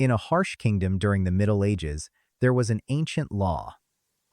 In a harsh kingdom during the Middle Ages, there was an ancient law.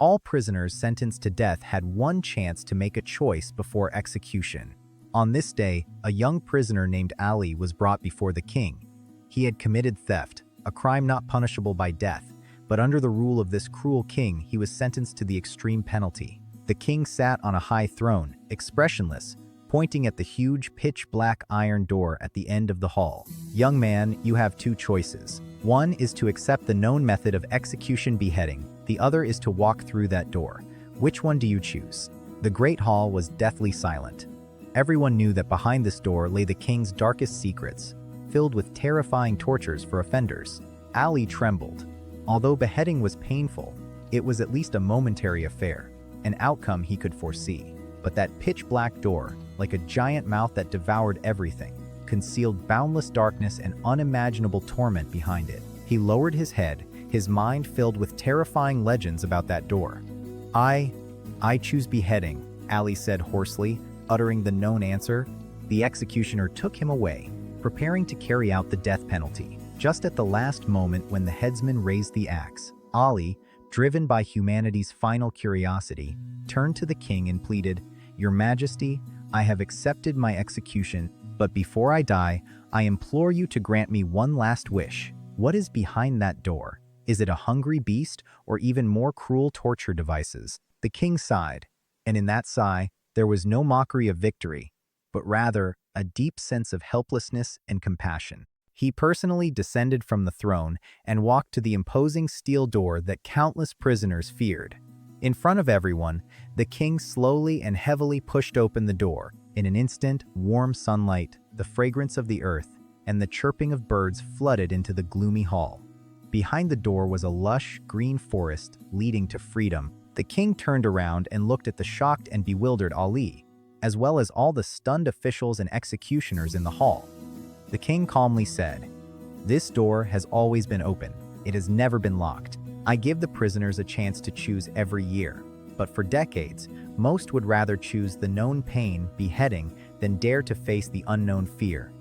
All prisoners sentenced to death had one chance to make a choice before execution. On this day, a young prisoner named Ali was brought before the king. He had committed theft, a crime not punishable by death, but under the rule of this cruel king, he was sentenced to the extreme penalty. The king sat on a high throne, expressionless, pointing at the huge pitch-black iron door at the end of the hall. "Young man, you have two choices. One is to accept the known method of execution beheading. The other is to walk through that door. Which one do you choose?" The great hall was deathly silent. Everyone knew that behind this door lay the king's darkest secrets, filled with terrifying tortures for offenders. Ali trembled. Although beheading was painful, it was at least a momentary affair, an outcome he could foresee. But that pitch-black door, like a giant mouth that devoured everything, concealed boundless darkness and unimaginable torment behind it. He lowered his head, his mind filled with terrifying legends about that door. I choose beheading," Ali said hoarsely, uttering the known answer. The executioner took him away, preparing to carry out the death penalty. Just at the last moment when the headsman raised the axe, Ali, driven by humanity's final curiosity, turned to the king and pleaded, "Your Majesty, I have accepted my execution, but before I die, I implore you to grant me one last wish. What is behind that door? Is it a hungry beast or even more cruel torture devices?" The king sighed, and in that sigh, there was no mockery of victory, but rather a deep sense of helplessness and compassion. He personally descended from the throne and walked to the imposing steel door that countless prisoners feared. In front of everyone, the king slowly and heavily pushed open the door. In an instant, warm sunlight, the fragrance of the earth, and the chirping of birds flooded into the gloomy hall. Behind the door was a lush, green forest leading to freedom. The king turned around and looked at the shocked and bewildered Ali, as well as all the stunned officials and executioners in the hall. The king calmly said, "This door has always been open. It has never been locked. I give the prisoners a chance to choose every year, but for decades, most would rather choose the known pain, beheading, than dare to face the unknown fear.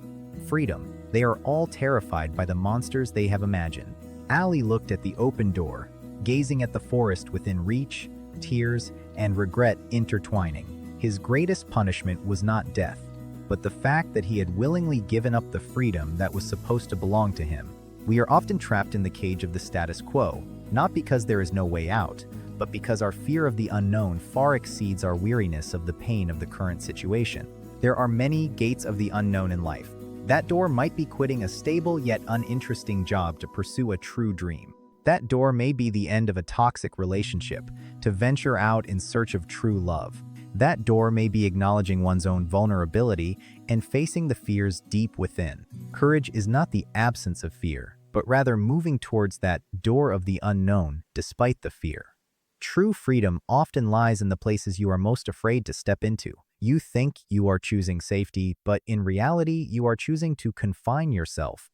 Freedom. They are all terrified by the monsters they have imagined." Ali looked at the open door, gazing at the forest within reach, tears, and regret intertwining. His greatest punishment was not death, but the fact that he had willingly given up the freedom that was supposed to belong to him. We are often trapped in the cage of the status quo, not because there is no way out, but because our fear of the unknown far exceeds our weariness of the pain of the current situation. There are many gates of the unknown in life. That door might be quitting a stable yet uninteresting job to pursue a true dream. That door may be the end of a toxic relationship, to venture out in search of true love. That door may be acknowledging one's own vulnerability and facing the fears deep within. Courage is not the absence of fear, but rather moving towards that door of the unknown despite the fear. True freedom often lies in the places you are most afraid to step into. You think you are choosing safety, but in reality, you are choosing to confine yourself.